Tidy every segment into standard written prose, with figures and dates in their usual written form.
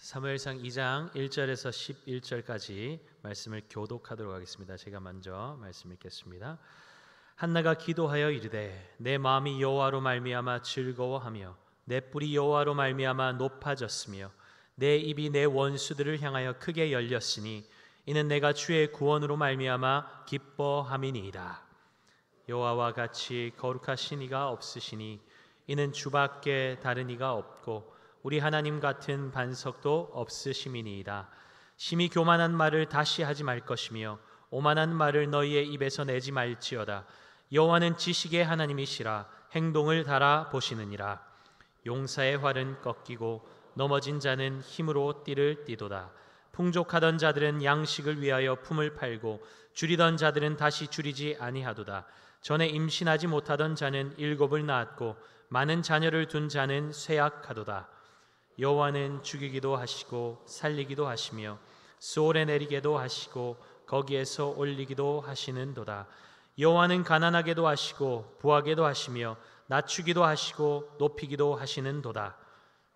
사무엘상 2장 1절에서 11절까지 말씀을 교독하도록 하겠습니다. 제가 먼저 말씀 읽겠습니다. 한나가 기도하여 이르되 내 마음이 여호와로 말미암아 즐거워하며 내 뿔이 여호와로 말미암아 높아졌으며 내 입이 내 원수들을 향하여 크게 열렸으니 이는 내가 주의 구원으로 말미암아 기뻐함이니이다. 여호와와 같이 거룩하신 이가 없으시니 이는 주밖에 다른 이가 없고 우리 하나님 같은 반석도 없으심이니이다. 심히 교만한 말을 다시 하지 말 것이며 오만한 말을 너희의 입에서 내지 말지어다. 여호와는 지식의 하나님이시라 행동을 달아 보시느니라. 용사의 활은 꺾이고 넘어진 자는 힘으로 띠를 띠도다. 풍족하던 자들은 양식을 위하여 품을 팔고 줄이던 자들은 다시 줄이지 아니하도다. 전에 임신하지 못하던 자는 7을 낳았고 많은 자녀를 둔 자는 쇠약하도다. 여호와는 죽이기도 하시고 살리기도 하시며 수올에 내리게도 하시고 거기에서 올리기도 하시는도다. 여호와는 가난하게도 하시고 부하게도 하시며 낮추기도 하시고 높이기도 하시는도다.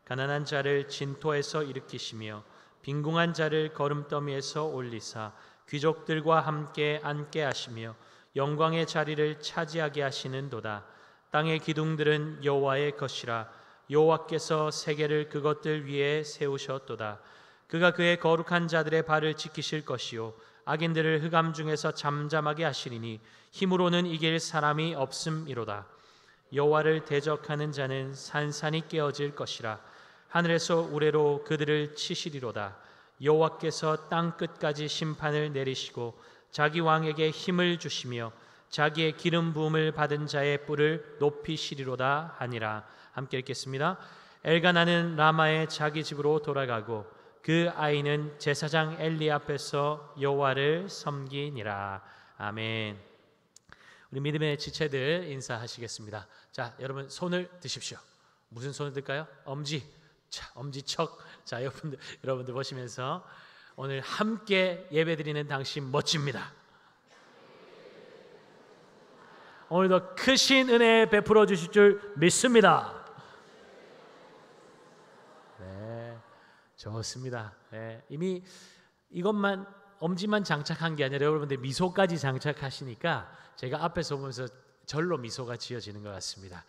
가난한 자를 진토에서 일으키시며 빈궁한 자를 거름더미에서 올리사 귀족들과 함께 앉게 하시며 영광의 자리를 차지하게 하시는도다. 땅의 기둥들은 여호와의 것이라 여호와께서 세계를 그것들 위에 세우셨도다. 그가 그의 거룩한 자들의 발을 지키실 것이요 악인들을 흑암 중에서 잠잠하게 하시리니 힘으로는 이길 사람이 없음이로다. 여호와를 대적하는 자는 산산이 깨어질 것이라 하늘에서 우레로 그들을 치시리로다. 여호와께서 땅 끝까지 심판을 내리시고 자기 왕에게 힘을 주시며 자기의 기름 부음을 받은 자의 뿔을 높이시리로다 하니라. 함께 읽겠습니다. 엘가나는 라마의 자기 집으로 돌아가고 그 아이는 제사장 엘리 앞에서 여호와를 섬기니라. 아멘. 우리 믿음의 지체들 인사하시겠습니다. 자, 여러분 손을 드십시오. 무슨 손을 들까요? 엄지. 자, 엄지척. 자, 여러분들 보시면서 오늘 함께 예배드리는 당신 멋집니다. 오늘도 크신 은혜 베풀어 주실 줄 믿습니다. 네, 좋습니다. 네, 이미 이것만 엄지만 장착한 게 아니라 여러분들 미소까지 장착하시니까 제가 앞에서 보면서 절로 미소가 지어지는 것 같습니다.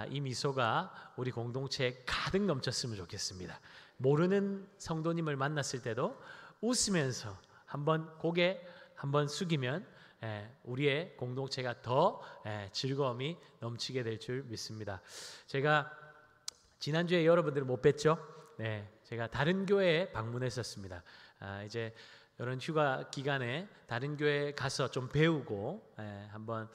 이 미소가 우리 공동체에 가득 넘쳤으면 좋겠습니다. 모르는 성도님을 만났을 때도 웃으면서 한번 고개 한번 숙이면 우리의 공동체가 더 즐거움이 넘치게 될 줄 믿습니다. 제가 지난주에 여러분들을 못 뵀죠? 네, 제가 다른 교회에 방문했었습니다. 이제 이런 휴가 기간에 다른 교회에 가서 좀 배우고 한번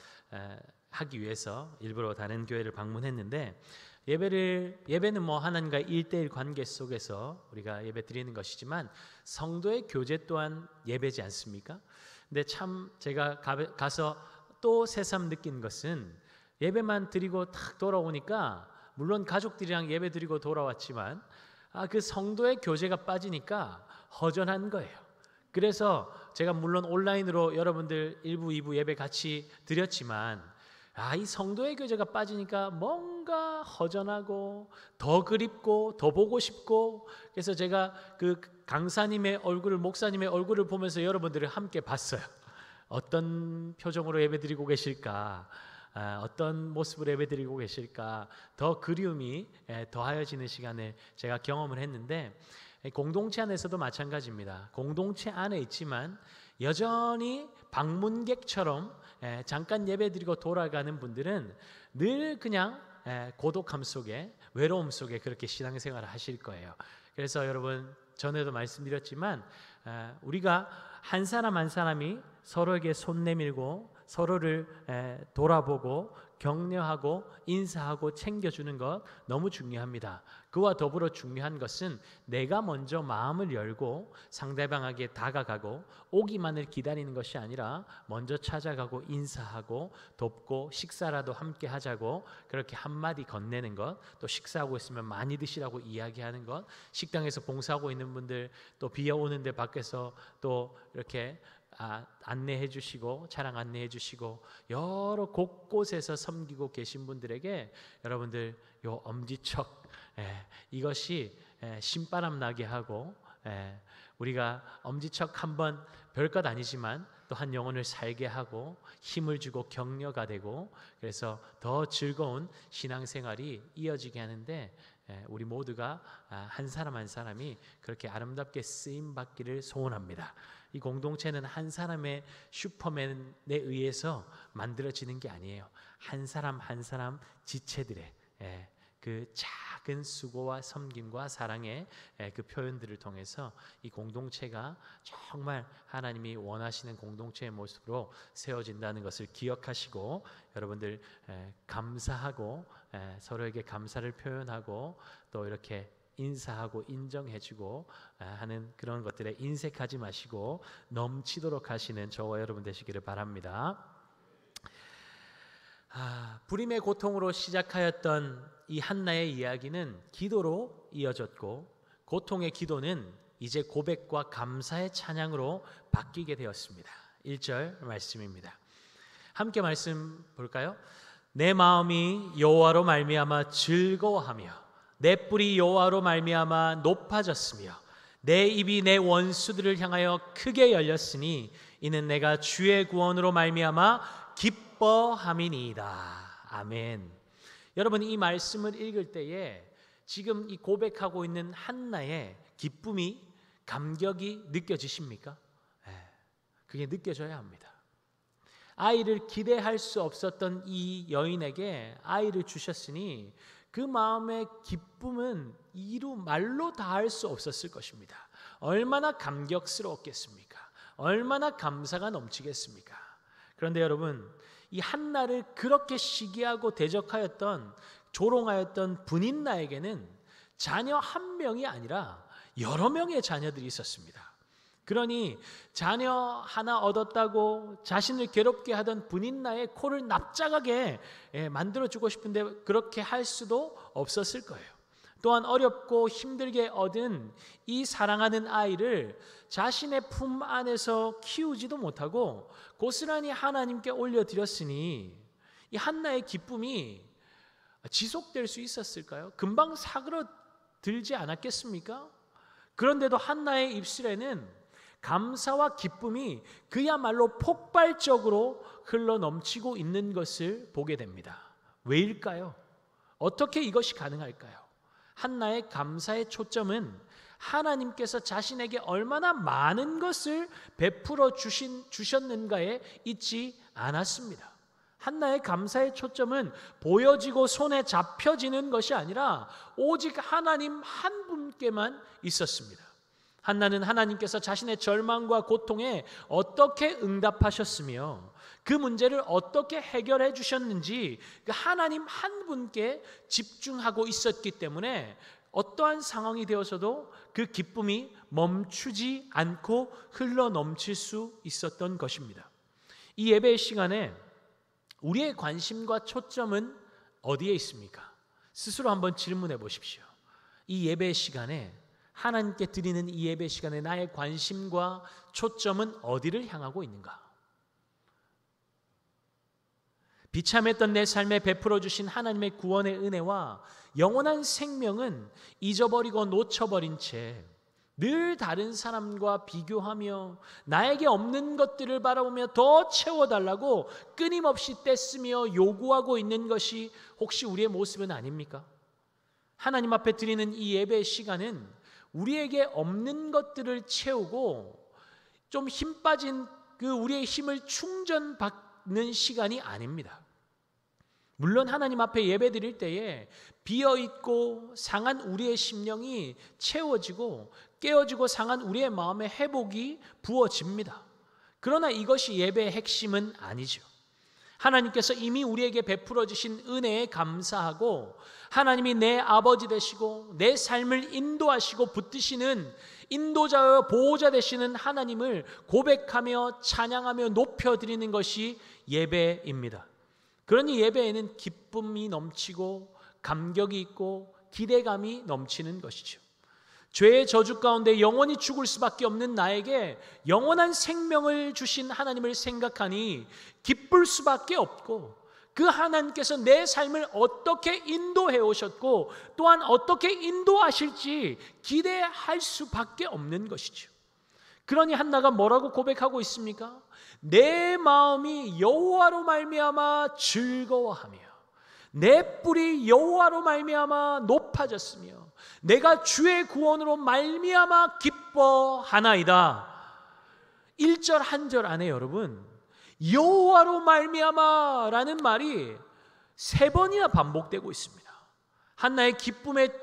하기 위해서 일부러 다른 교회를 방문했는데 예배는 뭐 하나님과 1대1 관계 속에서 우리가 예배 드리는 것이지만 성도의 교제 또한 예배지 않습니까? 근데 참 제가 가서 또 새삼 느낀 것은 예배만 드리고 탁 돌아오니까 물론 가족들이랑 예배 드리고 돌아왔지만 그 성도의 교제가 빠지니까 허전한 거예요. 그래서 제가 물론 온라인으로 여러분들 1부, 2부 예배 같이 드렸지만 이 성도의 교제가 빠지니까 뭔가 허전하고 더 그립고 더 보고 싶고 그래서 제가 그 강사님의 얼굴을 목사님의 얼굴을 보면서 여러분들을 함께 봤어요. 어떤 표정으로 예배드리고 계실까? 어떤 모습으로 예배드리고 계실까? 더 그리움이 더하여지는 시간을 제가 경험을 했는데 공동체 안에서도 마찬가지입니다. 공동체 안에 있지만 여전히 방문객처럼 잠깐 예배드리고 돌아가는 분들은 늘 그냥 고독함 속에 외로움 속에 그렇게 신앙생활을 하실 거예요. 그래서 여러분 전에도 말씀드렸지만 우리가 한 사람 한 사람이 서로에게 손 내밀고 서로를 돌아보고 격려하고 인사하고 챙겨주는 것 너무 중요합니다. 그와 더불어 중요한 것은 내가 먼저 마음을 열고 상대방에게 다가가고 오기만을 기다리는 것이 아니라 먼저 찾아가고 인사하고 돕고 식사라도 함께 하자고 그렇게 한마디 건네는 것, 또 식사하고 있으면 많이 드시라고 이야기하는 것, 식당에서 봉사하고 있는 분들 또 비 오는데 밖에서 또 이렇게 안내해 주시고 차량 안내해 주시고 여러 곳곳에서 섬기고 계신 분들에게 여러분들 요 엄지척 이것이 신바람 나게 하고 우리가 엄지척 한번 별것 아니지만 또 한 영혼을 살게 하고 힘을 주고 격려가 되고 그래서 더 즐거운 신앙생활이 이어지게 하는데 우리 모두가 한 사람 한 사람이 그렇게 아름답게 쓰임 받기를 소원합니다. 이 공동체는 한 사람의 슈퍼맨에 의해서 만들어지는 게 아니에요. 한 사람 한 사람 지체들의 그 작은 수고와 섬김과 사랑의 그 표현들을 통해서 이 공동체가 정말 하나님이 원하시는 공동체의 모습으로 세워진다는 것을 기억하시고 여러분들 감사하고 서로에게 감사를 표현하고 또 이렇게 인사하고 인정해주고 하는 그런 것들에 인색하지 마시고 넘치도록 하시는 저와 여러분 되시기를 바랍니다. 불임의 고통으로 시작하였던 이 한나의 이야기는 기도로 이어졌고 고통의 기도는 이제 고백과 감사의 찬양으로 바뀌게 되었습니다. 1절 말씀입니다. 함께 말씀 볼까요? 내 마음이 여호와로 말미암아 즐거워하며 내 뿔이 여호와로 말미암아 높아졌으며 내 입이 내 원수들을 향하여 크게 열렸으니 이는 내가 주의 구원으로 말미암아 기뻐함이니이다. 아멘. 여러분 이 말씀을 읽을 때에 지금 이 고백하고 있는 한나의 기쁨이 감격이 느껴지십니까? 그게 느껴져야 합니다. 아이를 기대할 수 없었던 이 여인에게 아이를 주셨으니 그 마음의 기쁨은 말로 다할 수 없었을 것입니다. 얼마나 감격스러웠겠습니까? 얼마나 감사가 넘치겠습니까? 그런데 여러분 이 한나를 그렇게 시기하고 대적하였던 조롱하였던 분인나에게는 자녀 한 명이 아니라 여러 명의 자녀들이 있었습니다. 그러니 자녀 하나 얻었다고 자신을 괴롭게 하던 분인나의 코를 납작하게 만들어주고 싶은데 그렇게 할 수도 없었을 거예요. 또한 어렵고 힘들게 얻은 이 사랑하는 아이를 자신의 품 안에서 키우지도 못하고 고스란히 하나님께 올려드렸으니 이 한나의 기쁨이 지속될 수 있었을까요? 금방 사그러들지 않았겠습니까? 그런데도 한나의 입술에는 감사와 기쁨이 그야말로 폭발적으로 흘러넘치고 있는 것을 보게 됩니다. 왜일까요? 어떻게 이것이 가능할까요? 한나의 감사의 초점은 하나님께서 자신에게 얼마나 많은 것을 베풀어 주셨는가에 있지 않았습니다. 한나의 감사의 초점은 보여지고 손에 잡혀지는 것이 아니라 오직 하나님 한 분께만 있었습니다. 한나는 하나님께서 자신의 절망과 고통에 어떻게 응답하셨으며 그 문제를 어떻게 해결해 주셨는지 그 하나님 한 분께 집중하고 있었기 때문에 어떠한 상황이 되어서도 그 기쁨이 멈추지 않고 흘러넘칠 수 있었던 것입니다. 이 예배의 시간에 우리의 관심과 초점은 어디에 있습니까? 스스로 한번 질문해 보십시오. 이 예배의 시간에 하나님께 드리는 이 예배 시간에 나의 관심과 초점은 어디를 향하고 있는가? 비참했던 내 삶에 베풀어 주신 하나님의 구원의 은혜와 영원한 생명은 잊어버리고 놓쳐버린 채 늘 다른 사람과 비교하며 나에게 없는 것들을 바라보며 더 채워달라고 끊임없이 떼쓰며 요구하고 있는 것이 혹시 우리의 모습은 아닙니까? 하나님 앞에 드리는 이 예배의 시간은 우리에게 없는 것들을 채우고 좀 힘 빠진 그 우리의 힘을 충전받는 시간이 아닙니다. 물론 하나님 앞에 예배 드릴 때에 비어있고 상한 우리의 심령이 채워지고 깨어지고 상한 우리의 마음의 회복이 부어집니다. 그러나 이것이 예배의 핵심은 아니죠. 하나님께서 이미 우리에게 베풀어 주신 은혜에 감사하고 하나님이 내 아버지 되시고 내 삶을 인도하시고 붙드시는 인도자와 보호자 되시는 하나님을 고백하며 찬양하며 높여드리는 것이 예배입니다. 그러니 예배에는 기쁨이 넘치고 감격이 있고 기대감이 넘치는 것이죠. 죄의 저주 가운데 영원히 죽을 수밖에 없는 나에게 영원한 생명을 주신 하나님을 생각하니 기쁠 수밖에 없고, 그 하나님께서 내 삶을 어떻게 인도해 오셨고 또한 어떻게 인도하실지 기대할 수밖에 없는 것이죠. 그러니 한나가 뭐라고 고백하고 있습니까? 내 마음이 여호와로 말미암아 즐거워하며 내 뿔이 여호와로 말미암아 높아졌으며 내가 주의 구원으로 말미암아 기뻐하나이다. 1절 한 절 안에 여러분, 여호와로 말미암아 라는 말이 3번이나 반복되고 있습니다. 한나의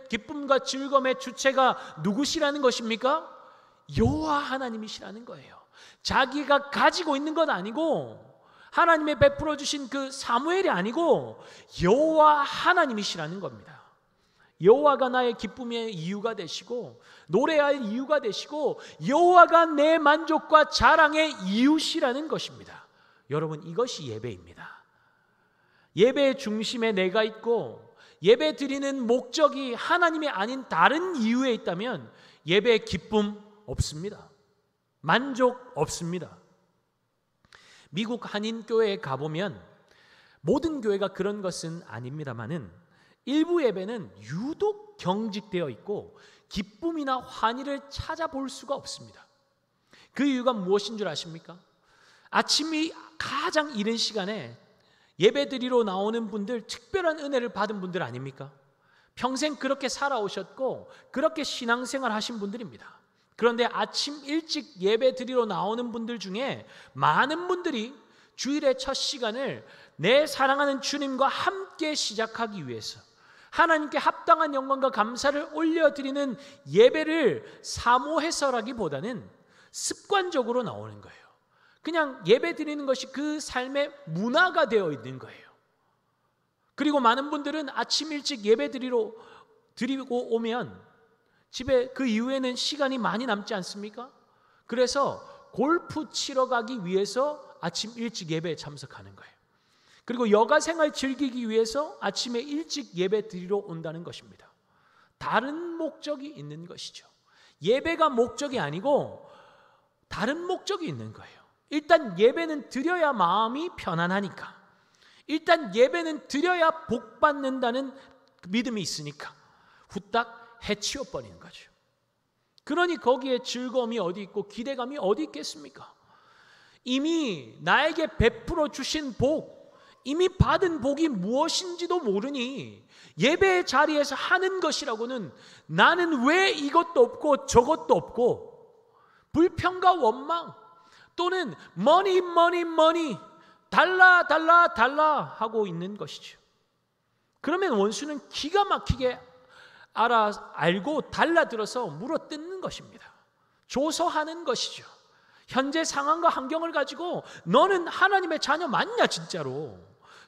기쁨과 즐거움의 주체가 누구시라는 것입니까? 여호와 하나님이시라는 거예요. 자기가 가지고 있는 건 아니고, 하나님의 베풀어 주신 그 사무엘이 아니고 여호와 하나님이시라는 겁니다. 여호와가 나의 기쁨의 이유가 되시고 노래할 이유가 되시고 여호와가 내 만족과 자랑의 이유시라는 것입니다. 여러분, 이것이 예배입니다. 예배의 중심에 내가 있고 예배 드리는 목적이 하나님이 아닌 다른 이유에 있다면 예배의 기쁨 없습니다. 만족 없습니다. 미국 한인교회에 가보면 모든 교회가 그런 것은 아닙니다만은 일부 예배는 유독 경직되어 있고 기쁨이나 환희를 찾아볼 수가 없습니다. 그 이유가 무엇인 줄 아십니까? 아침이 가장 이른 시간에 예배 드리러 나오는 분들, 특별한 은혜를 받은 분들 아닙니까? 평생 그렇게 살아오셨고 그렇게 신앙생활 하신 분들입니다. 그런데 아침 일찍 예배 드리러 나오는 분들 중에 많은 분들이 주일의 첫 시간을 내 사랑하는 주님과 함께 시작하기 위해서 하나님께 합당한 영광과 감사를 올려드리는 예배를 사모해서라기보다는 습관적으로 나오는 거예요. 그냥 예배 드리는 것이 그 삶의 문화가 되어 있는 거예요. 그리고 많은 분들은 아침 일찍 예배 드리고 오면 집에 그 이후에는 시간이 많이 남지 않습니까? 그래서 골프 치러 가기 위해서 아침 일찍 예배에 참석하는 거예요. 그리고 여가 생활 즐기기 위해서 아침에 일찍 예배 드리러 온다는 것입니다. 다른 목적이 있는 것이죠. 예배가 목적이 아니고 다른 목적이 있는 거예요. 일단 예배는 드려야 마음이 편안하니까, 일단 예배는 드려야 복 받는다는 믿음이 있으니까 후딱 해치워 버리는 거죠. 그러니 거기에 즐거움이 어디 있고 기대감이 어디 있겠습니까? 이미 나에게 베풀어 주신 복, 이미 받은 복이 무엇인지도 모르니 예배의 자리에서 하는 것이라고는 나는 왜 이것도 없고 저것도 없고 불평과 원망 또는 머니 달라 하고 있는 것이죠. 그러면 원수는 기가 막히게 알고 달라들어서 물어뜯는 것입니다. 조소하는 것이죠. 현재 상황과 환경을 가지고 너는 하나님의 자녀 맞냐 진짜로?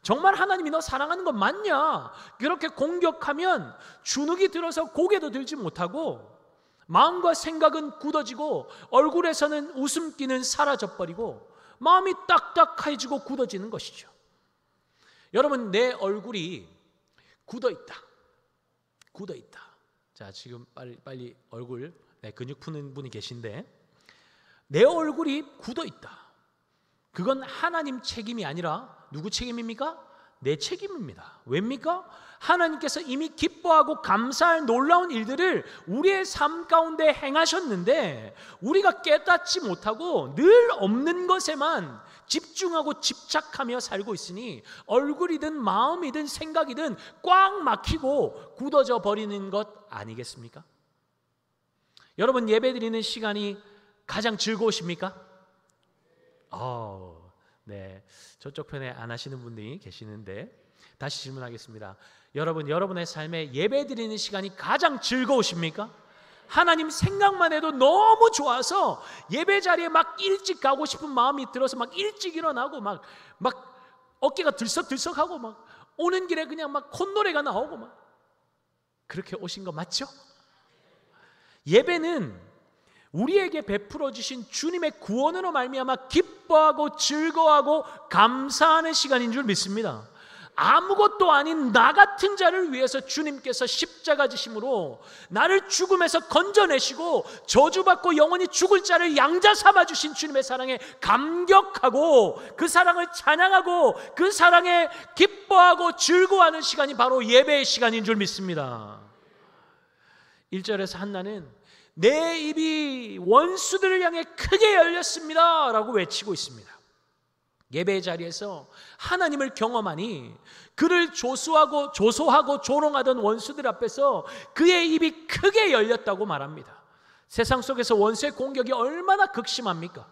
정말 하나님이 너 사랑하는 거 맞냐? 그렇게 공격하면 주눅이 들어서 고개도 들지 못하고 마음과 생각은 굳어지고 얼굴에서는 웃음기는 사라져버리고 마음이 딱딱해지고 굳어지는 것이죠. 여러분, 내 얼굴이 굳어있다. 자, 지금 빨리 얼굴 근육 푸는 분이 계신데, 내 얼굴이 굳어있다. 그건 하나님 책임이 아니라 누구 책임입니까? 내 책임입니다. 왜입니까? 하나님께서 이미 기뻐하고 감사할 놀라운 일들을 우리의 삶 가운데 행하셨는데 우리가 깨닫지 못하고 늘 없는 것에만 집중하고 집착하며 살고 있으니 얼굴이든 마음이든 생각이든 꽉 막히고 굳어져 버리는 것 아니겠습니까? 여러분, 예배드리는 시간이 가장 즐거우십니까? 네, 저쪽 편에 안 하시는 분들이 계시는데 다시 질문하겠습니다. 여러분, 여러분의 삶에 예배드리는 시간이 가장 즐거우십니까? 하나님 생각만 해도 너무 좋아서 예배 자리에 막 일찍 가고 싶은 마음이 들어서 막 일찍 일어나고 막 어깨가 들썩들썩하고 막 오는 길에 그냥 막 콧노래가 나오고 막 그렇게 오신 거 맞죠? 예배는 우리에게 베풀어 주신 주님의 구원으로 말미암아 기뻐하고 즐거워하고 감사하는 시간인 줄 믿습니다. 아무것도 아닌 나 같은 자를 위해서 주님께서 십자가 지심으로 나를 죽음에서 건져내시고 저주받고 영원히 죽을 자를 양자 삼아주신 주님의 사랑에 감격하고 그 사랑을 찬양하고 그 사랑에 기뻐하고 즐거워하는 시간이 바로 예배의 시간인 줄 믿습니다. 1절에서 한나는 내 입이 원수들을 향해 크게 열렸습니다 라고 외치고 있습니다. 예배의 자리에서 하나님을 경험하니 그를 조소하고 조롱하던 원수들 앞에서 그의 입이 크게 열렸다고 말합니다. 세상 속에서 원수의 공격이 얼마나 극심합니까?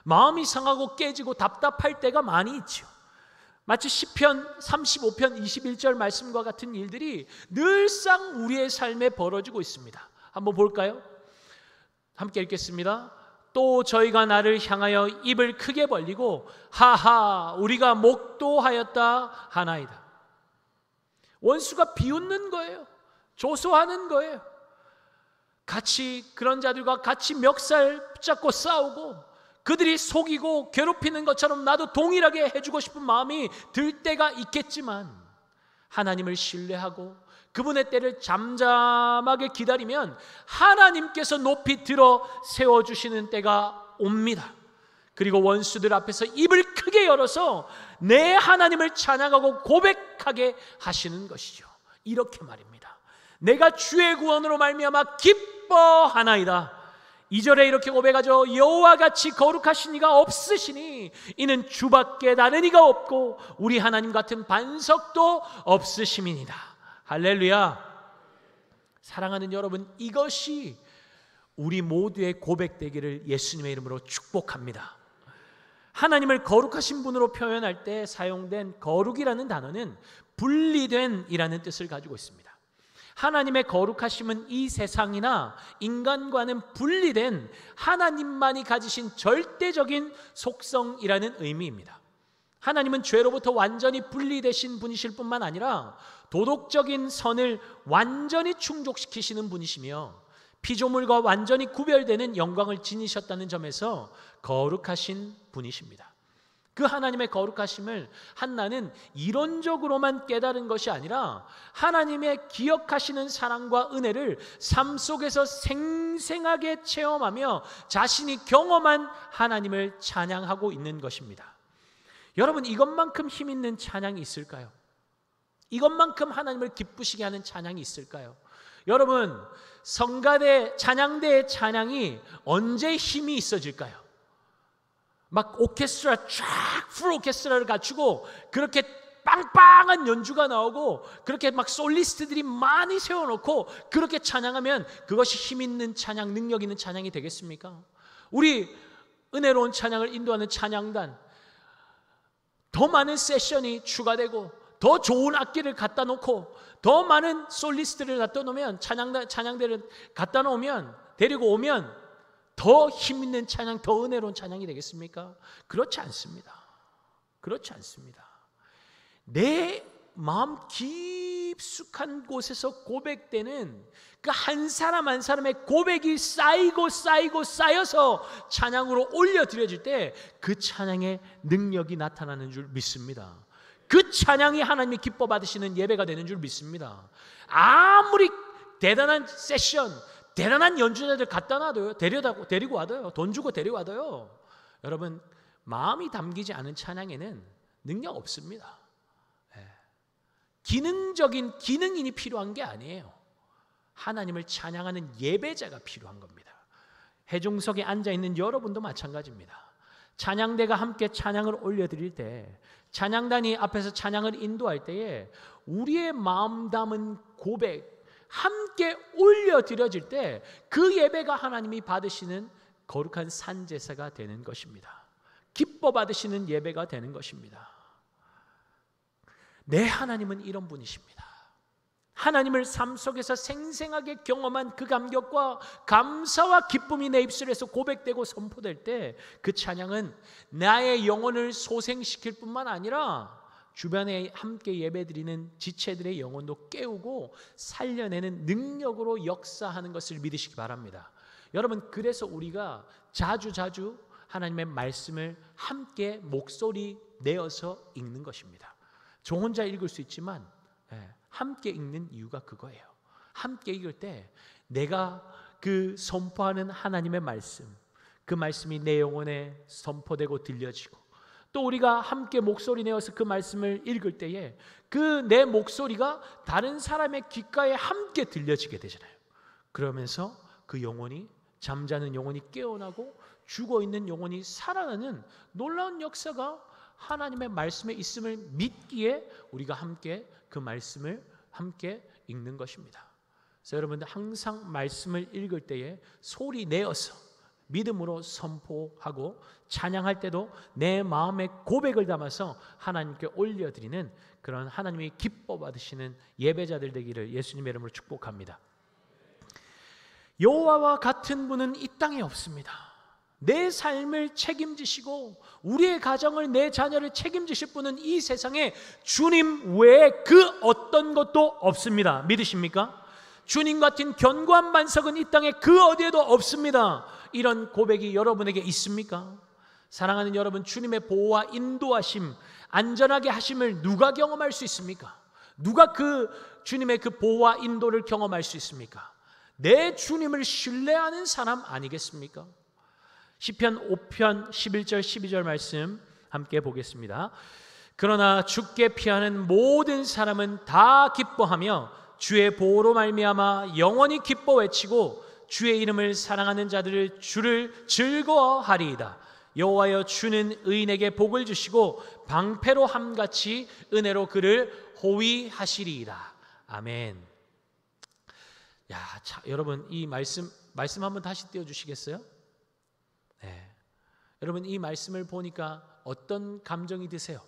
마음이 상하고 깨지고 답답할 때가 많이 있죠. 마치 시편 35편 21절 말씀과 같은 일들이 늘상 우리의 삶에 벌어지고 있습니다. 한번 볼까요? 함께 읽겠습니다. 또 저희가 나를 향하여 입을 크게 벌리고 하하 우리가 목도하였다 하나이다. 원수가 비웃는 거예요. 조소하는 거예요. 같이 그런 자들과 같이 멱살 붙잡고 싸우고 그들이 속이고 괴롭히는 것처럼 나도 동일하게 해주고 싶은 마음이 들 때가 있겠지만 하나님을 신뢰하고 그분의 때를 잠잠하게 기다리면 하나님께서 높이 들어 세워주시는 때가 옵니다. 그리고 원수들 앞에서 입을 크게 열어서 내 하나님을 찬양하고 고백하게 하시는 것이죠. 이렇게 말입니다. 내가 주의 구원으로 말미암아 기뻐하나이다. 2절에 이렇게 고백하죠. 여호와 같이 거룩하신 이가 없으시니 이는 주밖에 다른 이가 없고 우리 하나님 같은 반석도 없으심이니이다. 할렐루야. 사랑하는 여러분, 이것이 우리 모두의 고백되기를 예수님의 이름으로 축복합니다. 하나님을 거룩하신 분으로 표현할 때 사용된 거룩이라는 단어는 분리된 이라는 뜻을 가지고 있습니다. 하나님의 거룩하심은 이 세상이나 인간과는 분리된 하나님만이 가지신 절대적인 속성이라는 의미입니다. 하나님은 죄로부터 완전히 분리되신 분이실 뿐만 아니라 도덕적인 선을 완전히 충족시키시는 분이시며 피조물과 완전히 구별되는 영광을 지니셨다는 점에서 거룩하신 분이십니다. 그 하나님의 거룩하심을 한나는 이론적으로만 깨달은 것이 아니라 하나님의 기억하시는 사랑과 은혜를 삶 속에서 생생하게 체험하며 자신이 경험한 하나님을 찬양하고 있는 것입니다. 여러분, 이것만큼 힘 있는 찬양이 있을까요? 이것만큼 하나님을 기쁘시게 하는 찬양이 있을까요? 여러분, 성가대, 찬양대의 찬양이 언제 힘이 있어질까요? 막 오케스트라 쫙 풀 오케스트라를 갖추고 그렇게 빵빵한 연주가 나오고 그렇게 막 솔리스트들이 많이 세워놓고 그렇게 찬양하면 그것이 힘 있는 찬양, 능력 있는 찬양이 되겠습니까? 우리 은혜로운 찬양을 인도하는 찬양단, 더 많은 세션이 추가되고 더 좋은 악기를 갖다 놓고 더 많은 솔리스트를 갖다 놓으면 찬양대를 갖다 놓으면 데리고 오면 더 힘 있는 찬양, 더 은혜로운 찬양이 되겠습니까? 그렇지 않습니다. 그렇지 않습니다. 내 마음 깊숙한 곳에서 고백되는 그 한 사람 한 사람의 고백이 쌓여서 찬양으로 올려드려질 때 그 찬양의 능력이 나타나는 줄 믿습니다. 그 찬양이 하나님이 기뻐 받으시는 예배가 되는 줄 믿습니다. 아무리 대단한 세션, 대단한 연주자들 갖다 놔둬요. 데리고 와둬요. 돈 주고 데려와둬요. 여러분, 마음이 담기지 않은 찬양에는 능력 없습니다. 기능적인 기능인이 필요한 게 아니에요. 하나님을 찬양하는 예배자가 필요한 겁니다. 회중석에 앉아있는 여러분도 마찬가지입니다. 찬양대가 함께 찬양을 올려드릴 때, 찬양단이 앞에서 찬양을 인도할 때에 우리의 마음 담은 고백 함께 올려드려질 때 그 예배가 하나님이 받으시는 거룩한 산제사가 되는 것입니다. 기뻐 받으시는 예배가 되는 것입니다. 내 하나님은 이런 분이십니다. 하나님을 삶 속에서 생생하게 경험한 그 감격과 감사와 기쁨이 내 입술에서 고백되고 선포될 때 그 찬양은 나의 영혼을 소생시킬 뿐만 아니라 주변에 함께 예배드리는 지체들의 영혼도 깨우고 살려내는 능력으로 역사하는 것을 믿으시기 바랍니다. 여러분, 그래서 우리가 자주 하나님의 말씀을 함께 목소리 내어서 읽는 것입니다. 저 혼자 읽을 수 있지만 함께 읽는 이유가 그거예요. 함께 읽을 때 내가 그 선포하는 하나님의 말씀, 그 말씀이 내 영혼에 선포되고 들려지고, 또 우리가 함께 목소리 내어서 그 말씀을 읽을 때에 그 내 목소리가 다른 사람의 귓가에 함께 들려지게 되잖아요. 그러면서 그 영혼이, 잠자는 영혼이 깨어나고 죽어있는 영혼이 살아나는 놀라운 역사가 하나님의 말씀에 있음을 믿기에 우리가 함께 그 말씀을 함께 읽는 것입니다. 그래서 여러분들 항상 말씀을 읽을 때에 소리 내어서 믿음으로 선포하고, 찬양할 때도 내 마음의 고백을 담아서 하나님께 올려드리는 그런 하나님이 기뻐 받으시는 예배자들 되기를 예수님의 이름으로 축복합니다. 여호와와 같은 분은 이 땅에 없습니다. 내 삶을 책임지시고 우리의 가정을, 내 자녀를 책임지실 분은 이 세상에 주님 외에 그 어떤 것도 없습니다. 믿으십니까? 주님 같은 견고한 반석은 이 땅에 그 어디에도 없습니다. 이런 고백이 여러분에게 있습니까? 사랑하는 여러분, 주님의 보호와 인도하심, 안전하게 하심을 누가 경험할 수 있습니까? 누가 그 주님의 그 보호와 인도를 경험할 수 있습니까? 내 주님을 신뢰하는 사람 아니겠습니까? 시편 5편 11절 12절 말씀 함께 보겠습니다. 그러나 주께 피하는 모든 사람은 다 기뻐하며 주의 보호로 말미암아 영원히 기뻐 외치고 주의 이름을 사랑하는 자들을 주를 즐거워하리이다. 여호와여, 주는 의인에게 복을 주시고 방패로 함같이 은혜로 그를 호위하시리이다. 아멘. 여러분, 이 말씀 한번 다시 띄워주시겠어요? 네. 여러분, 이 말씀을 보니까 어떤 감정이 드세요?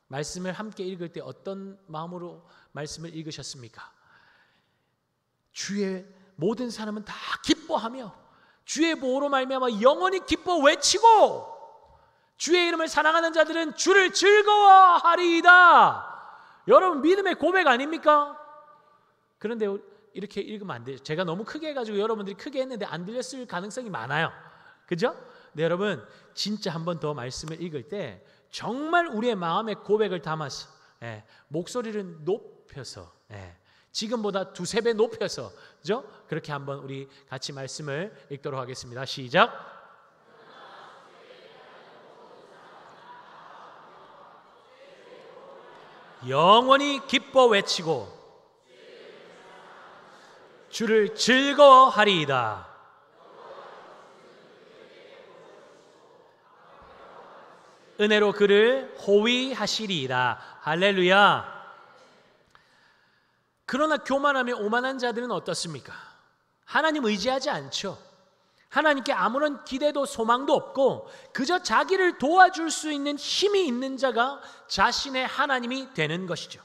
말씀을 함께 읽을 때 어떤 마음으로 말씀을 읽으셨습니까? 주의 모든 사람은 다 기뻐하며 주의 보호로 말미암아 영원히 기뻐 외치고 주의 이름을 사랑하는 자들은 주를 즐거워하리이다. 여러분, 믿음의 고백 아닙니까? 그런데 이렇게 읽으면 안 돼요. 제가 너무 크게 해가지고 여러분들이 크게 했는데 안 들렸을 가능성이 많아요. 그죠? 네, 여러분, 진짜 한 번 더 말씀을 읽을 때 정말 우리의 마음의 고백을 담아서 목소리를 높여서 지금보다 두세 배 높여서, 그죠? 그렇게 한번 우리 같이 말씀을 읽도록 하겠습니다. 시작. 영원히 기뻐 외치고 주를 즐거워하리이다. 은혜로 그를 호위하시리이다. 할렐루야. 그러나 교만하며 오만한 자들은 어떻습니까? 하나님 의지하지 않죠. 하나님께 아무런 기대도 소망도 없고 그저 자기를 도와줄 수 있는 힘이 있는 자가 자신의 하나님이 되는 것이죠.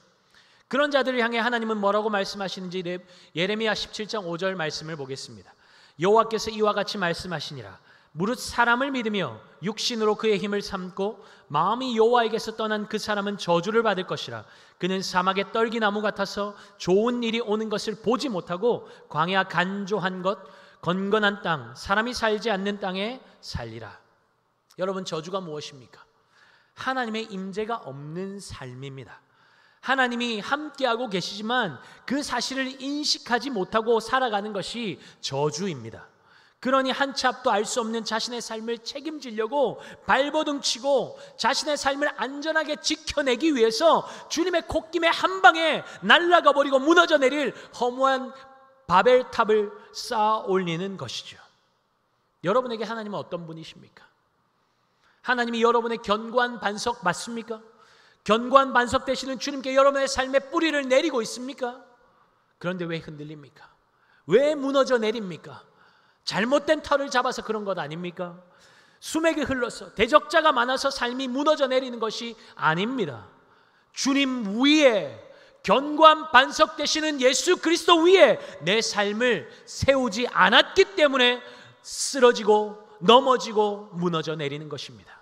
그런 자들을 향해 하나님은 뭐라고 말씀하시는지 예레미야 17장 5절 말씀을 보겠습니다. 여호와께서 이와 같이 말씀하시니라. 무릇 사람을 믿으며 육신으로 그의 힘을 삼고 마음이 여호와에게서 떠난 그 사람은 저주를 받을 것이라. 그는 사막의 떨기나무 같아서 좋은 일이 오는 것을 보지 못하고 광야 간조한 것, 건건한 땅, 사람이 살지 않는 땅에 살리라. 여러분, 저주가 무엇입니까? 하나님의 임재가 없는 삶입니다. 하나님이 함께하고 계시지만 그 사실을 인식하지 못하고 살아가는 것이 저주입니다. 그러니 한 치 앞도 알 수 없는 자신의 삶을 책임지려고 발버둥 치고 자신의 삶을 안전하게 지켜내기 위해서 주님의 콧김에 한 방에 날아가 버리고 무너져 내릴 허무한 바벨탑을 쌓아 올리는 것이죠. 여러분에게 하나님은 어떤 분이십니까? 하나님이 여러분의 견고한 반석 맞습니까? 견고한 반석 되시는 주님께 여러분의 삶의 뿌리를 내리고 있습니까? 그런데 왜 흔들립니까? 왜 무너져 내립니까? 잘못된 털을 잡아서 그런 것 아닙니까? 수맥이 흘러서 대적자가 많아서 삶이 무너져 내리는 것이 아닙니다. 주님 위에 견고한 반석 되시는 예수 그리스도 위에 내 삶을 세우지 않았기 때문에 쓰러지고 넘어지고 무너져 내리는 것입니다.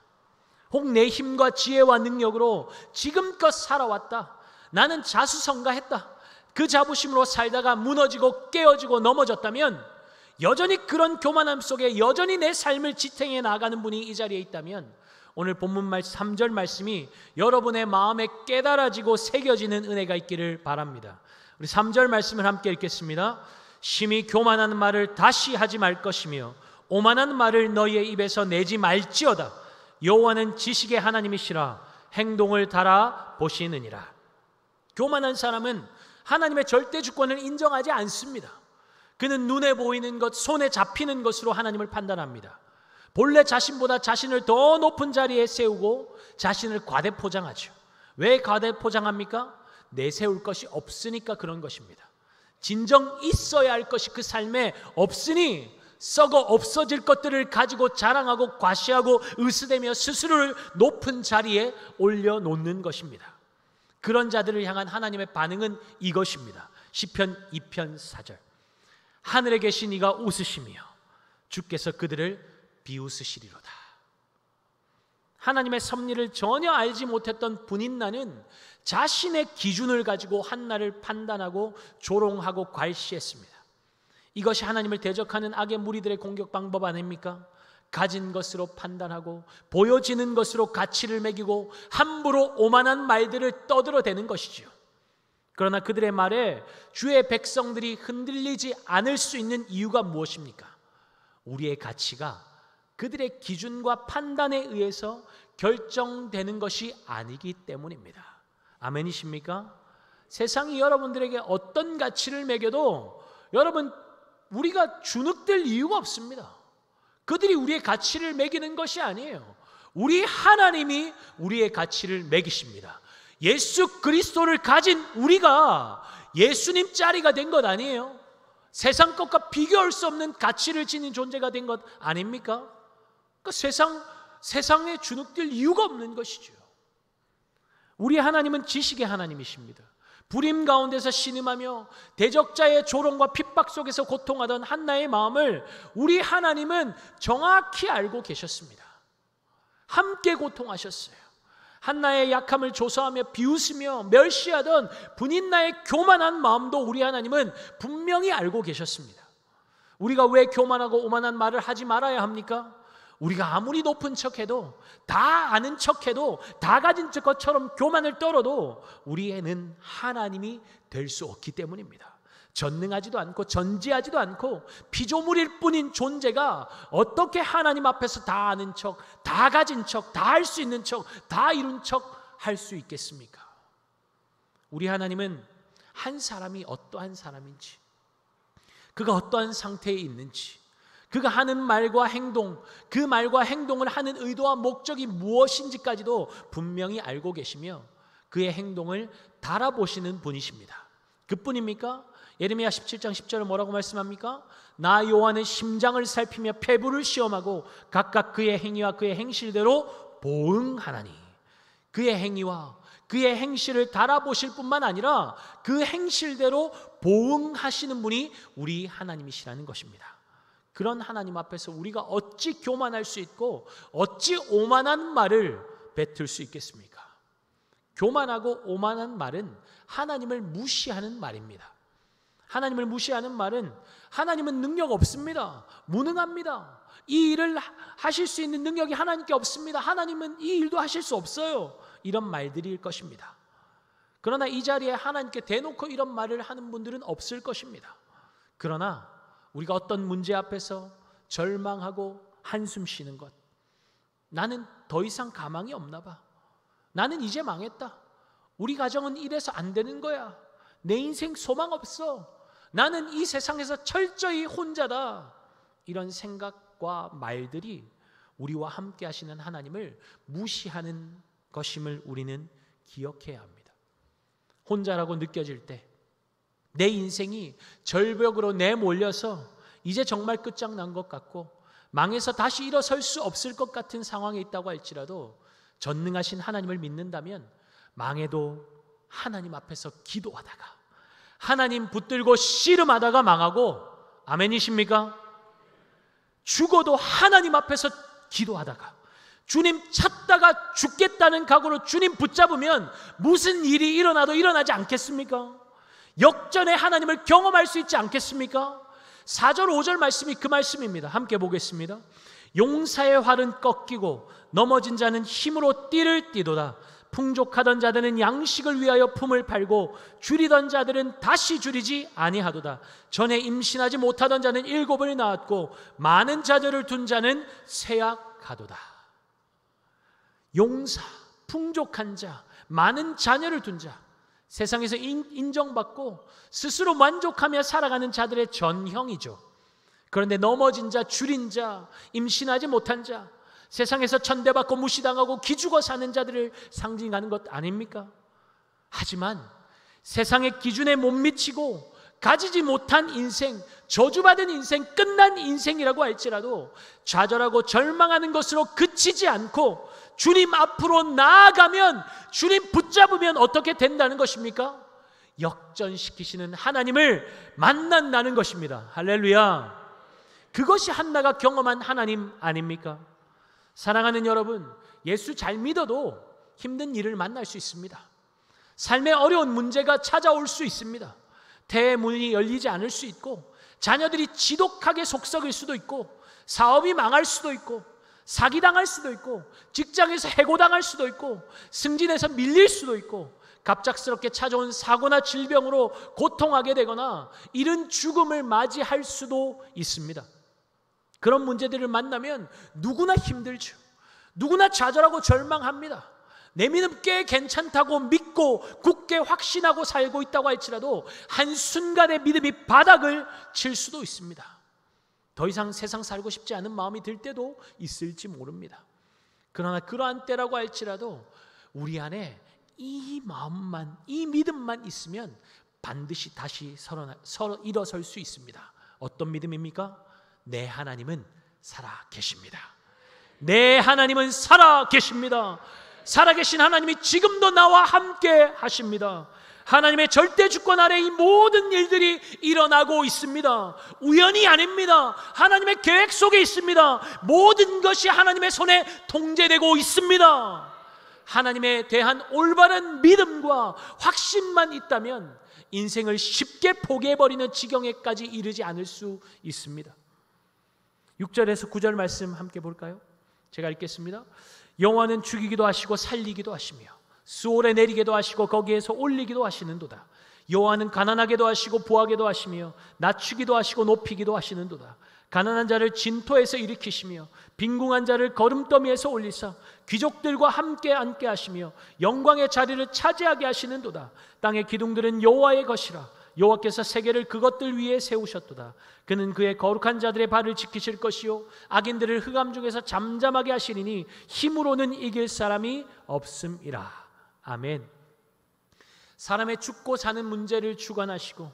혹 내 힘과 지혜와 능력으로 지금껏 살아왔다, 나는 자수성가했다, 그 자부심으로 살다가 무너지고 깨어지고 넘어졌다면, 여전히 그런 교만함 속에 여전히 내 삶을 지탱해 나가는 분이 이 자리에 있다면 오늘 본문 말씀 3절 말씀이 여러분의 마음에 깨달아지고 새겨지는 은혜가 있기를 바랍니다. 우리 3절 말씀을 함께 읽겠습니다. 심히 교만한 말을 다시 하지 말 것이며 오만한 말을 너희의 입에서 내지 말지어다. 여호와는 지식의 하나님이시라 행동을 달아 보시느니라. 교만한 사람은 하나님의 절대 주권을 인정하지 않습니다. 그는 눈에 보이는 것, 손에 잡히는 것으로 하나님을 판단합니다. 본래 자신보다 자신을 더 높은 자리에 세우고 자신을 과대포장하죠. 왜 과대포장합니까? 내세울 것이 없으니까 그런 것입니다. 진정 있어야 할 것이 그 삶에 없으니 썩어 없어질 것들을 가지고 자랑하고 과시하고 으스대며 스스로를 높은 자리에 올려놓는 것입니다. 그런 자들을 향한 하나님의 반응은 이것입니다. 시편 2편 4절. 하늘에 계신 이가 웃으시며 주께서 그들을 비웃으시리로다. 하나님의 섭리를 전혀 알지 못했던 분인나는 자신의 기준을 가지고 한나를 판단하고 조롱하고 괄시했습니다. 이것이 하나님을 대적하는 악의 무리들의 공격 방법 아닙니까? 가진 것으로 판단하고 보여지는 것으로 가치를 매기고 함부로 오만한 말들을 떠들어대는 것이지요. 그러나 그들의 말에 주의 백성들이 흔들리지 않을 수 있는 이유가 무엇입니까? 우리의 가치가 그들의 기준과 판단에 의해서 결정되는 것이 아니기 때문입니다. 아멘이십니까? 세상이 여러분들에게 어떤 가치를 매겨도 여러분 우리가 주눅들 이유가 없습니다. 그들이 우리의 가치를 매기는 것이 아니에요. 우리 하나님이 우리의 가치를 매기십니다. 예수 그리스도를 가진 우리가 예수님 자리가 된 것 아니에요. 세상 것과 비교할 수 없는 가치를 지닌 존재가 된 것 아닙니까? 그러니까 세상에 주눅들 이유가 없는 것이죠. 우리 하나님은 지식의 하나님이십니다. 불임 가운데서 신음하며 대적자의 조롱과 핍박 속에서 고통하던 한나의 마음을 우리 하나님은 정확히 알고 계셨습니다. 함께 고통하셨어요. 한나의 약함을 조소하며 비웃으며 멸시하던 분인나의 교만한 마음도 우리 하나님은 분명히 알고 계셨습니다. 우리가 왜 교만하고 오만한 말을 하지 말아야 합니까? 우리가 아무리 높은 척해도, 다 아는 척해도, 다 가진 것처럼 교만을 떨어도 우리에는 하나님이 될 수 없기 때문입니다. 전능하지도 않고 전지하지도 않고 피조물일 뿐인 존재가 어떻게 하나님 앞에서 다 아는 척, 다 가진 척, 다 할 수 있는 척, 다 이룬 척 할 수 있겠습니까? 우리 하나님은 한 사람이 어떠한 사람인지, 그가 어떠한 상태에 있는지, 그가 하는 말과 행동, 그 말과 행동을 하는 의도와 목적이 무엇인지까지도 분명히 알고 계시며 그의 행동을 달아보시는 분이십니다. 그뿐입니까? 예레미야 17장 10절은 뭐라고 말씀합니까? 나 여호와는 심장을 살피며 폐부를 시험하고 각각 그의 행위와 그의 행실대로 보응하나니. 그의 행위와 그의 행실을 달아보실 뿐만 아니라 그 행실대로 보응하시는 분이 우리 하나님이시라는 것입니다. 그런 하나님 앞에서 우리가 어찌 교만할 수 있고 어찌 오만한 말을 뱉을 수 있겠습니까? 교만하고 오만한 말은 하나님을 무시하는 말입니다. 하나님을 무시하는 말은 하나님은 능력 없습니다. 무능합니다. 이 일을 하실 수 있는 능력이 하나님께 없습니다. 하나님은 이 일도 하실 수 없어요. 이런 말들일 것입니다. 그러나 이 자리에 하나님께 대놓고 이런 말을 하는 분들은 없을 것입니다. 그러나 우리가 어떤 문제 앞에서 절망하고 한숨 쉬는 것, 나는 더 이상 가망이 없나 봐. 나는 이제 망했다. 우리 가정은 이래서 안 되는 거야. 내 인생 소망 없어. 나는 이 세상에서 철저히 혼자다. 이런 생각과 말들이 우리와 함께 하시는 하나님을 무시하는 것임을 우리는 기억해야 합니다. 혼자라고 느껴질 때, 내 인생이 절벽으로 내몰려서 이제 정말 끝장난 것 같고 망해서 다시 일어설 수 없을 것 같은 상황에 있다고 할지라도 전능하신 하나님을 믿는다면 망해도 하나님 앞에서 기도하다가, 하나님 붙들고 씨름하다가 망하고, 아멘이십니까? 죽어도 하나님 앞에서 기도하다가 주님 찾다가 죽겠다는 각오로 주님 붙잡으면 무슨 일이 일어나도 일어나지 않겠습니까? 역전의 하나님을 경험할 수 있지 않겠습니까? 4절 5절 말씀이 그 말씀입니다. 함께 보겠습니다. 용사의 활은 꺾이고 넘어진 자는 힘으로 띠를 띠도다. 풍족하던 자들은 양식을 위하여 품을 팔고 줄이던 자들은 다시 줄이지 아니하도다. 전에 임신하지 못하던 자는 7을 낳았고 많은 자녀를 둔 자는 쇠약하도다. 용사, 풍족한 자, 많은 자녀를 둔 자, 세상에서 인정받고 스스로 만족하며 살아가는 자들의 전형이죠. 그런데 넘어진 자, 줄인 자, 임신하지 못한 자, 세상에서 천대받고 무시당하고 기죽어 사는 자들을 상징하는 것 아닙니까? 하지만 세상의 기준에 못 미치고 가지지 못한 인생, 저주받은 인생, 끝난 인생이라고 할지라도 좌절하고 절망하는 것으로 그치지 않고 주님 앞으로 나아가면, 주님 붙잡으면 어떻게 된다는 것입니까? 역전시키시는 하나님을 만난다는 것입니다. 할렐루야. 그것이 한나가 경험한 하나님 아닙니까? 사랑하는 여러분, 예수 잘 믿어도 힘든 일을 만날 수 있습니다. 삶의 어려운 문제가 찾아올 수 있습니다. 대문이 열리지 않을 수 있고, 자녀들이 지독하게 속썩일 수도 있고, 사업이 망할 수도 있고, 사기당할 수도 있고, 직장에서 해고당할 수도 있고, 승진에서 밀릴 수도 있고, 갑작스럽게 찾아온 사고나 질병으로 고통하게 되거나 이른 죽음을 맞이할 수도 있습니다. 그런 문제들을 만나면 누구나 힘들죠. 누구나 좌절하고 절망합니다. 내 믿음 꽤 괜찮다고 믿고 굳게 확신하고 살고 있다고 할지라도 한순간에 믿음이 바닥을 칠 수도 있습니다. 더 이상 세상 살고 싶지 않은 마음이 들 때도 있을지 모릅니다. 그러나 그러한 때라고 할지라도 우리 안에 이 마음만, 이 믿음만 있으면 반드시 다시 일어설 수 있습니다. 어떤 믿음입니까? 내 하나님은 살아 계십니다. 내 하나님은 살아 계십니다. 살아계신 하나님이 지금도 나와 함께 하십니다. 하나님의 절대 주권 아래 이 모든 일들이 일어나고 있습니다. 우연이 아닙니다. 하나님의 계획 속에 있습니다. 모든 것이 하나님의 손에 통제되고 있습니다. 하나님에 대한 올바른 믿음과 확신만 있다면 인생을 쉽게 포기해버리는 지경에까지 이르지 않을 수 있습니다. 6절에서 9절 말씀 함께 볼까요? 제가 읽겠습니다. 여호와는 죽이기도 하시고 살리기도 하시며 수월에 내리게도 하시고 거기에서 올리기도 하시는도다. 여호와는 가난하게도 하시고 부하게도 하시며 낮추기도 하시고 높이기도 하시는도다. 가난한 자를 진토에서 일으키시며 빈궁한 자를 거름더미에서 올리사 귀족들과 함께 앉게 하시며 영광의 자리를 차지하게 하시는도다. 땅의 기둥들은 여호와의 것이라. 여호와께서 세계를 그것들 위에 세우셨도다. 그는 그의 거룩한 자들의 발을 지키실 것이요 악인들을 흑암 중에서 잠잠하게 하시리니 힘으로는 이길 사람이 없음이라. 아멘. 사람의 죽고 사는 문제를 주관하시고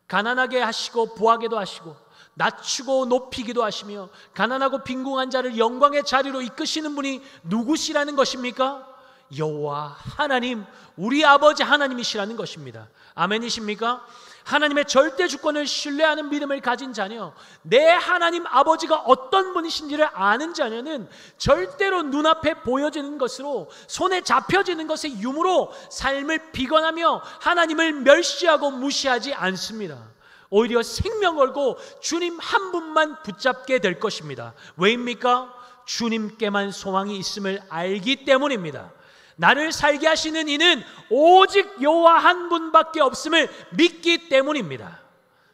가난하게 하시고 부하게도 하시고 낮추고 높이기도 하시며 가난하고 빈궁한 자를 영광의 자리로 이끄시는 분이 누구시라는 것입니까? 여호와 하나님, 우리 아버지 하나님이시라는 것입니다. 아멘이십니까? 하나님의 절대 주권을 신뢰하는 믿음을 가진 자녀, 내 하나님 아버지가 어떤 분이신지를 아는 자녀는 절대로 눈앞에 보여지는 것으로, 손에 잡혀지는 것의 유무로 삶을 비관하며 하나님을 멸시하고 무시하지 않습니다. 오히려 생명 걸고 주님 한 분만 붙잡게 될 것입니다. 왜입니까? 주님께만 소망이 있음을 알기 때문입니다. 나를 살게 하시는 이는 오직 여호와 한 분밖에 없음을 믿기 때문입니다.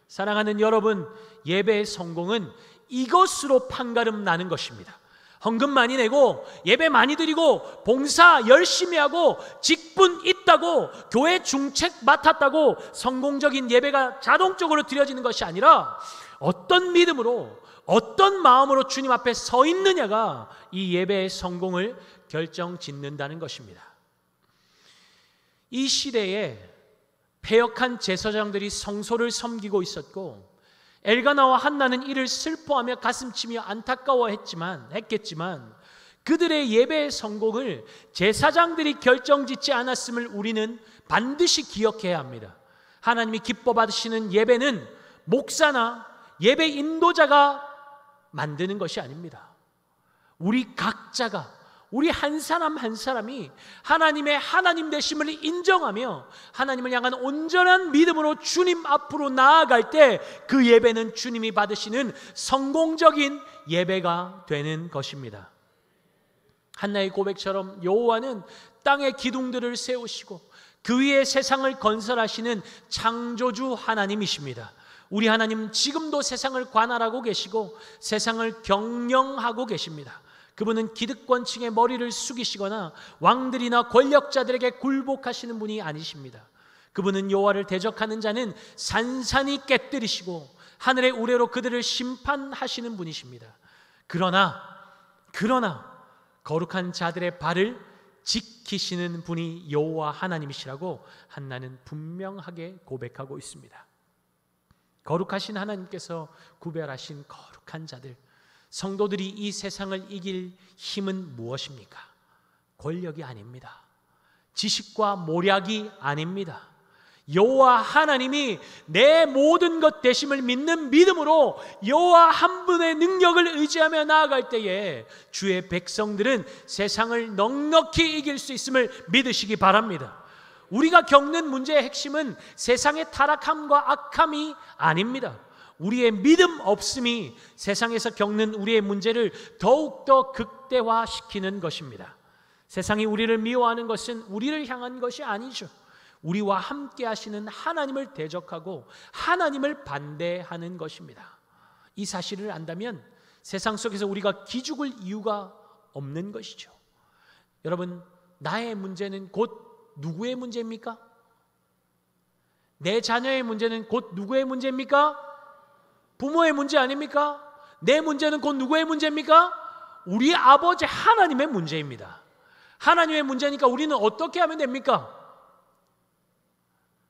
사랑하는 여러분, 예배의 성공은 이것으로 판가름 나는 것입니다. 헌금 많이 내고 예배 많이 드리고 봉사 열심히 하고 직분 있다고 교회 중책 맡았다고 성공적인 예배가 자동적으로 드려지는 것이 아니라 어떤 믿음으로, 어떤 마음으로 주님 앞에 서 있느냐가 이 예배의 성공을 결정짓는다는 것입니다. 이 시대에 패역한 제사장들이 성소를 섬기고 있었고 엘가나와 한나는 이를 슬퍼하며 가슴치며 안타까워했겠지만 그들의 예배의 성공을 제사장들이 결정짓지 않았음을 우리는 반드시 기억해야 합니다. 하나님이 기뻐 받으시는 예배는 목사나 예배 인도자가 만드는 것이 아닙니다. 우리 각자가 우리 한 사람 한 사람이 하나님의 하나님 되심을 인정하며 하나님을 향한 온전한 믿음으로 주님 앞으로 나아갈 때 그 예배는 주님이 받으시는 성공적인 예배가 되는 것입니다. 한나의 고백처럼 여호와는 땅의 기둥들을 세우시고 그 위에 세상을 건설하시는 창조주 하나님이십니다. 우리 하나님 지금도 세상을 관할하고 계시고 세상을 경영하고 계십니다. 그분은 기득권층의 머리를 숙이시거나 왕들이나 권력자들에게 굴복하시는 분이 아니십니다. 그분은 여호와를 대적하는 자는 산산이 깨뜨리시고 하늘의 우레로 그들을 심판하시는 분이십니다. 그러나 거룩한 자들의 발을 지키시는 분이 여호와 하나님이시라고 한나는 분명하게 고백하고 있습니다. 거룩하신 하나님께서 구별하신 거룩한 자들, 성도들이 이 세상을 이길 힘은 무엇입니까? 권력이 아닙니다. 지식과 모략이 아닙니다. 여호와 하나님이 내 모든 것 되심을 믿는 믿음으로 여호와 한 분의 능력을 의지하며 나아갈 때에 주의 백성들은 세상을 넉넉히 이길 수 있음을 믿으시기 바랍니다. 우리가 겪는 문제의 핵심은 세상의 타락함과 악함이 아닙니다. 우리의 믿음 없음이 세상에서 겪는 우리의 문제를 더욱더 극대화시키는 것입니다. 세상이 우리를 미워하는 것은 우리를 향한 것이 아니죠. 우리와 함께 하시는 하나님을 대적하고 하나님을 반대하는 것입니다. 이 사실을 안다면 세상 속에서 우리가 기죽을 이유가 없는 것이죠. 여러분, 나의 문제는 곧 누구의 문제입니까? 내 자녀의 문제는 곧 누구의 문제입니까? 부모의 문제 아닙니까? 내 문제는 곧 누구의 문제입니까? 우리 아버지 하나님의 문제입니다. 하나님의 문제니까 우리는 어떻게 하면 됩니까?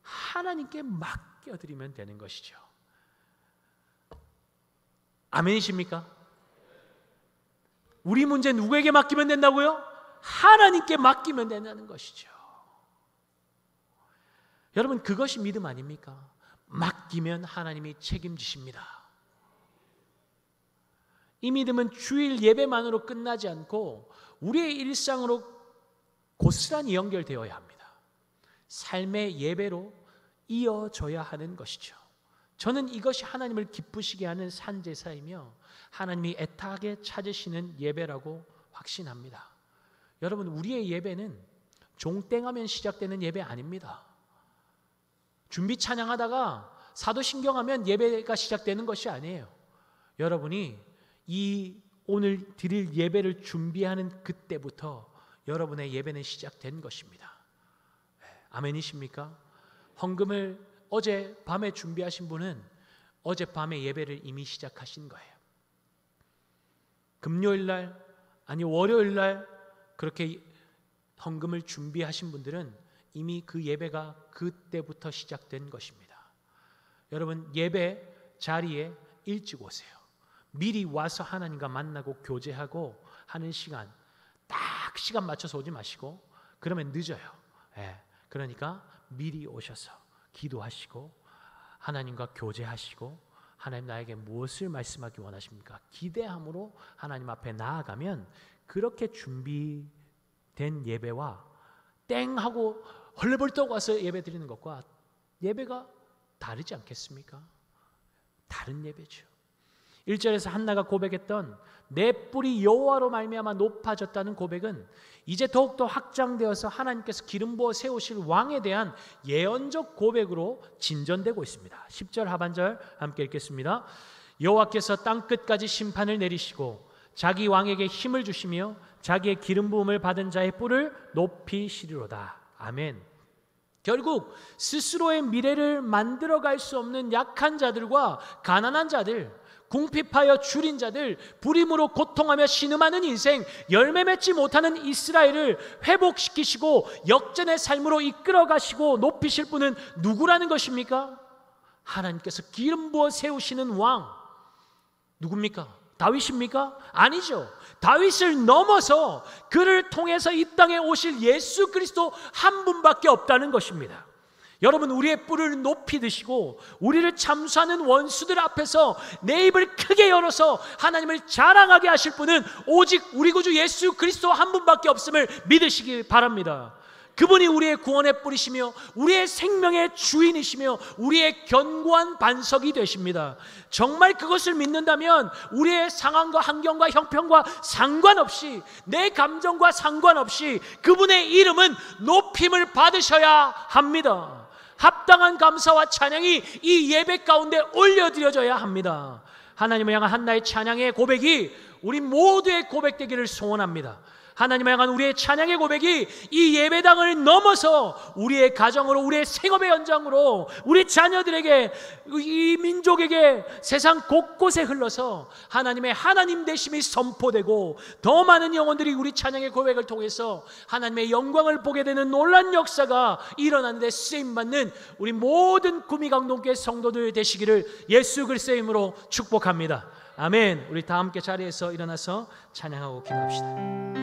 하나님께 맡겨드리면 되는 것이죠. 아멘이십니까? 우리 문제 누구에게 맡기면 된다고요? 하나님께 맡기면 된다는 것이죠. 여러분, 그것이 믿음 아닙니까? 맡기면 하나님이 책임지십니다. 이 믿음은 주일 예배만으로 끝나지 않고 우리의 일상으로 고스란히 연결되어야 합니다. 삶의 예배로 이어져야 하는 것이죠. 저는 이것이 하나님을 기쁘시게 하는 산제사이며 하나님이 애타게 찾으시는 예배라고 확신합니다. 여러분, 우리의 예배는 종땡하면 시작되는 예배 아닙니다. 준비 찬양하다가 사도신경하면 예배가 시작되는 것이 아니에요. 여러분이 이 오늘 드릴 예배를 준비하는 그때부터 여러분의 예배는 시작된 것입니다. 아멘이십니까? 헌금을 어젯밤에 준비하신 분은 어젯밤에 예배를 이미 시작하신 거예요. 금요일날 아니 월요일날 그렇게 헌금을 준비하신 분들은 이미 그 예배가 그때부터 시작된 것입니다. 여러분, 예배 자리에 일찍 오세요. 미리 와서 하나님과 만나고 교제하고 하는 시간, 딱 시간 맞춰서 오지 마시고 그러면 늦어요. 그러니까 미리 오셔서 기도하시고 하나님과 교제하시고 하나님 나에게 무엇을 말씀하기 원하십니까? 기대함으로 하나님 앞에 나아가면 그렇게 준비된 예배와 땡 하고 헐레벌떡 와서 예배 드리는 것과 예배가 다르지 않겠습니까? 다른 예배죠. 1절에서 한나가 고백했던 내 뿔이 여호와로 말미암아 높아졌다는 고백은 이제 더욱더 확장되어서 하나님께서 기름 부어 세우실 왕에 대한 예언적 고백으로 진전되고 있습니다. 10절 하반절 함께 읽겠습니다. 여호와께서 땅끝까지 심판을 내리시고 자기 왕에게 힘을 주시며 자기의 기름 부음을 받은 자의 뿔을 높이시리로다. 아멘. 결국 스스로의 미래를 만들어갈 수 없는 약한 자들과 가난한 자들, 궁핍하여 줄인 자들, 불임으로 고통하며 신음하는 인생, 열매 맺지 못하는 이스라엘을 회복시키시고 역전의 삶으로 이끌어가시고 높이실 분은 누구라는 것입니까? 하나님께서 기름 부어 세우시는 왕. 누굽니까? 다윗입니까? 아니죠. 다윗을 넘어서 그를 통해서 이 땅에 오실 예수 그리스도 한 분밖에 없다는 것입니다. 여러분, 우리의 뿔을 높이 드시고 우리를 참수하는 원수들 앞에서 내 입을 크게 열어서 하나님을 자랑하게 하실 분은 오직 우리 구주 예수 그리스도 한 분밖에 없음을 믿으시기 바랍니다. 그분이 우리의 구원의 뿔이시며 우리의 생명의 주인이시며 우리의 견고한 반석이 되십니다. 정말 그것을 믿는다면 우리의 상황과 환경과 형편과 상관없이, 내 감정과 상관없이 그분의 이름은 높임을 받으셔야 합니다. 합당한 감사와 찬양이 이 예배 가운데 올려드려져야 합니다. 하나님을 향한 한나의 찬양의 고백이 우리 모두의 고백되기를 소원합니다. 하나님을 향한 우리의 찬양의 고백이 이 예배당을 넘어서 우리의 가정으로, 우리의 생업의 현장으로, 우리 자녀들에게, 이 민족에게, 세상 곳곳에 흘러서 하나님의 하나님 되심이 선포되고 더 많은 영혼들이 우리 찬양의 고백을 통해서 하나님의 영광을 보게 되는 놀라운 역사가 일어나는 데 쓰임받는 우리 모든 구미강동교회 성도들 되시기를 예수 그리스도의 이름으로 축복합니다. 아멘. 우리 다 함께 자리에서 일어나서 찬양하고 기도합시다.